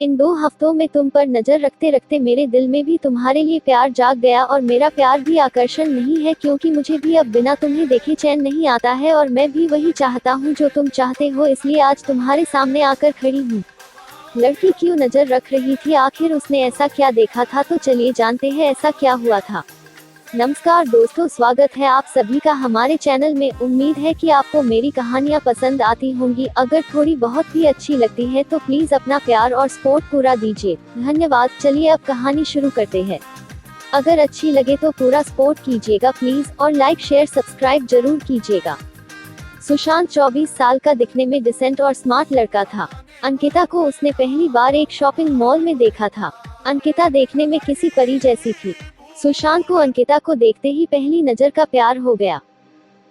इन 2 हफ्तों में तुम पर नजर रखते रखते मेरे दिल में भी तुम्हारे लिए प्यार जाग गया और मेरा प्यार भी आकर्षण नहीं है क्योंकि मुझे भी अब बिना तुम्हें देखे चैन नहीं आता है और मैं भी वही चाहता हूँ जो तुम चाहते हो, इसलिए आज तुम्हारे सामने आकर खड़ी हूँ। लड़की क्यों नजर रख रही थी, आखिर उसने ऐसा क्या देखा था, तो चलिए जानते हैं ऐसा क्या हुआ था। नमस्कार दोस्तों, स्वागत है आप सभी का हमारे चैनल में। उम्मीद है कि आपको मेरी कहानियाँ पसंद आती होंगी। अगर थोड़ी बहुत भी अच्छी लगती है तो प्लीज अपना प्यार और सपोर्ट पूरा दीजिए, धन्यवाद। चलिए अब कहानी शुरू करते हैं। अगर अच्छी लगे तो पूरा सपोर्ट कीजिएगा प्लीज, और लाइक शेयर सब्सक्राइब जरूर कीजिएगा। सुशांत 24 साल का, दिखने में डिसेंट और स्मार्ट लड़का था। अंकिता को उसने पहली बार एक शॉपिंग मॉल में देखा था। अंकिता देखने में किसी परी जैसी थी। सुशांत को अंकिता को देखते ही पहली नजर का प्यार हो गया।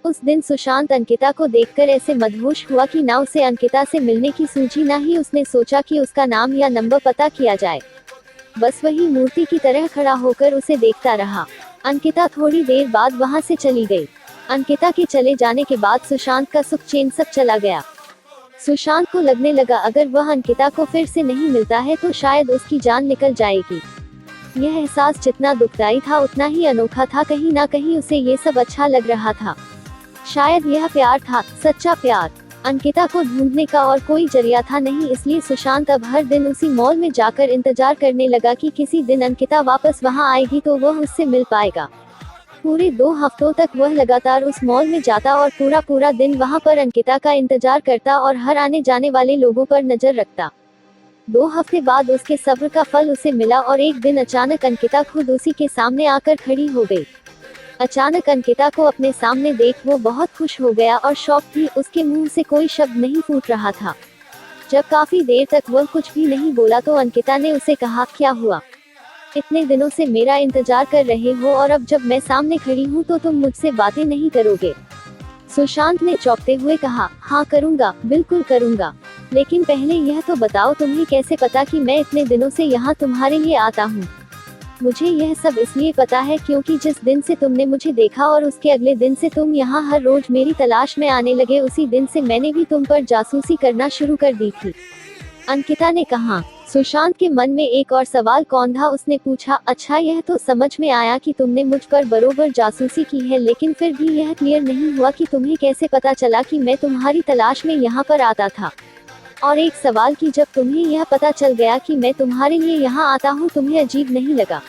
उस दिन सुशांत अंकिता को देखकर ऐसे मदहोश हुआ कि ना उसे अंकिता से मिलने की सूझी, ना ही उसने सोचा कि उसका नाम या नंबर पता किया जाए। बस वही मूर्ति की तरह खड़ा होकर उसे देखता रहा। अंकिता थोड़ी देर बाद वहां से चली गई। अंकिता के चले जाने के बाद सुशांत का सुख चैन सब चला गया। सुशांत को लगने लगा अगर वह अंकिता को फिर से नहीं मिलता है तो शायद उसकी जान निकल जाएगी। यह एहसास जितना दुखदाई था उतना ही अनोखा था। कहीं ना कहीं उसे ये सब अच्छा लग रहा था। शायद यह प्यार था, सच्चा प्यार। अंकिता को ढूंढने का और कोई जरिया था नहीं, इसलिए सुशांत अब हर दिन उसी मॉल में जाकर इंतजार करने लगा कि किसी दिन अंकिता वापस वहां आएगी तो वह उससे मिल पाएगा। पूरे 2 हफ्तों तक वह लगातार उस मॉल में जाता और पूरा दिन वहां पर अंकिता का इंतजार करता और हर आने जाने वाले लोगों पर नजर रखता। 2 हफ्ते बाद उसके सब्र का फल उसे मिला और एक दिन अचानक अंकिता खुद उसी के सामने आकर खड़ी हो गई। अचानक अंकिता को अपने सामने देख वो बहुत खुश हो गया और शॉक थी। उसके मुंह से कोई शब्द नहीं फूट रहा था। जब काफी देर तक वह कुछ भी नहीं बोला तो अंकिता ने उसे कहा, क्या हुआ? इतने दिनों से मेरा इंतजार कर रहे हो और अब जब मैं सामने खड़ी हूँ तो तुम मुझसे बातें नहीं करोगे? सुशांत ने चौंकते हुए कहा, हाँ करूँगा, बिल्कुल करूँगा। लेकिन पहले यह तो बताओ तुम्हें कैसे पता कि मैं इतने दिनों से यहाँ तुम्हारे लिए आता हूँ? मुझे यह सब इसलिए पता है क्योंकि जिस दिन से तुमने मुझे देखा और उसके अगले दिन से तुम यहाँ हर रोज मेरी तलाश में आने लगे, उसी दिन से मैंने भी तुम पर जासूसी करना शुरू कर दी थी। अंकिता ने कहा। सुशांत के मन में एक और सवाल कौंधा। उसने पूछा, अच्छा यह तो समझ में आया कि तुमने मुझ पर बरोबर जासूसी की है, लेकिन फिर भी यह क्लियर नहीं हुआ कि तुम्हें कैसे पता चला कि मैं तुम्हारी तलाश में यहाँ पर आता था। और एक सवाल कि जब तुम्हें यह पता चल गया कि मैं तुम्हारे लिए यहाँ आता हूँ, तुम्हें अजीब नहीं लगा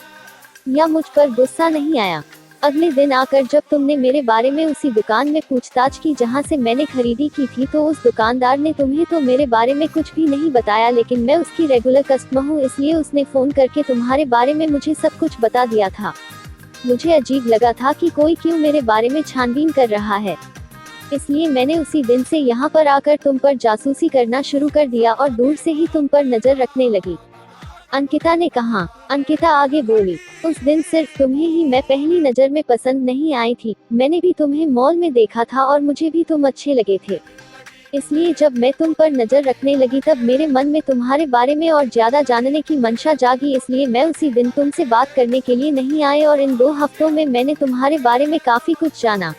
या मुझ पर गुस्सा नहीं आया? अगले दिन आकर जब तुमने मेरे बारे में उसी दुकान में पूछताछ की जहाँ से मैंने खरीदी की थी, तो उस दुकानदार ने तुम्हें तो मेरे बारे में कुछ भी नहीं बताया, लेकिन मैं उसकी रेगुलर कस्टमर हूँ, इसलिए उसने फोन करके तुम्हारे बारे में मुझे सब कुछ बता दिया था। मुझे अजीब लगा था कि कोई क्यों मेरे बारे में छानबीन कर रहा है, इसलिए मैंने उसी दिन से यहाँ पर आकर तुम पर जासूसी करना शुरू कर दिया और दूर से ही तुम पर नजर रखने लगी। अंकिता ने कहा। अंकिता आगे बोली, उस दिन सिर्फ तुम्हें ही मैं पहली नजर में पसंद नहीं आई थी, मैंने भी तुम्हें मॉल में देखा था और मुझे भी तुम अच्छे लगे थे। इसलिए जब मैं तुम पर नजर रखने लगी तब मेरे मन में तुम्हारे बारे में और ज्यादा जानने की मंशा जागी, इसलिए मैं उसी दिन तुमसे बात करने के लिए नहीं आई और इन 2 हफ्तों में मैंने तुम्हारे बारे में काफी कुछ जाना।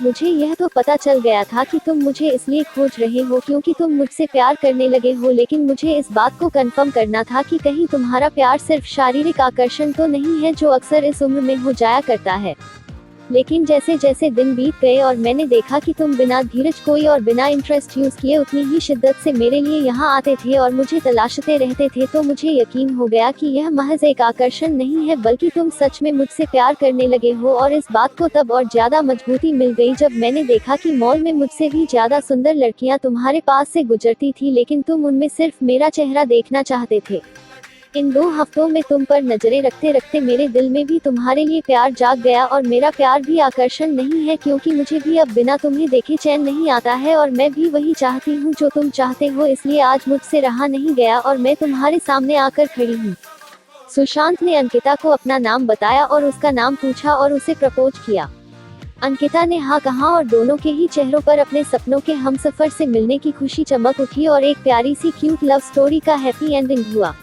मुझे यह तो पता चल गया था कि तुम मुझे इसलिए खोज रहे हो क्योंकि तुम मुझसे प्यार करने लगे हो, लेकिन मुझे इस बात को कंफर्म करना था कि कहीं तुम्हारा प्यार सिर्फ शारीरिक आकर्षण तो नहीं है जो अक्सर इस उम्र में हो जाया करता है। लेकिन जैसे जैसे दिन बीत गए और मैंने देखा कि तुम बिना धीरज खोए और बिना इंटरेस्ट यूज किए उतनी ही शिद्दत से मेरे लिए यहाँ आते थे और मुझे तलाशते रहते थे, तो मुझे यकीन हो गया कि यह महज एक आकर्षण नहीं है बल्कि तुम सच में मुझसे प्यार करने लगे हो। और इस बात को तब और ज्यादा मजबूती मिल गई जब मैंने देखा कि मॉल में मुझसे भी ज्यादा सुंदर लड़कियां तुम्हारे पास से गुजरती थी, लेकिन तुम उनमें सिर्फ मेरा चेहरा देखना चाहते थे। इन 2 हफ्तों में तुम पर नजरें रखते रखते मेरे दिल में भी तुम्हारे लिए प्यार जाग गया और मेरा प्यार भी आकर्षण नहीं है क्योंकि मुझे भी अब बिना तुम्हें देखे चैन नहीं आता है और मैं भी वही चाहती हूँ जो तुम चाहते हो, इसलिए आज मुझसे रहा नहीं गया और मैं तुम्हारे सामने आकर खड़ी हूँ। सुशांत ने अंकिता को अपना नाम बताया और उसका नाम पूछा और उसे प्रपोज किया। अंकिता ने हाँ कहा और दोनों के ही चेहरों पर अपने सपनों के हमसफर से मिलने की खुशी चमक उठी और एक प्यारी सी क्यूट लव स्टोरी का हैप्पी एंडिंग हुआ।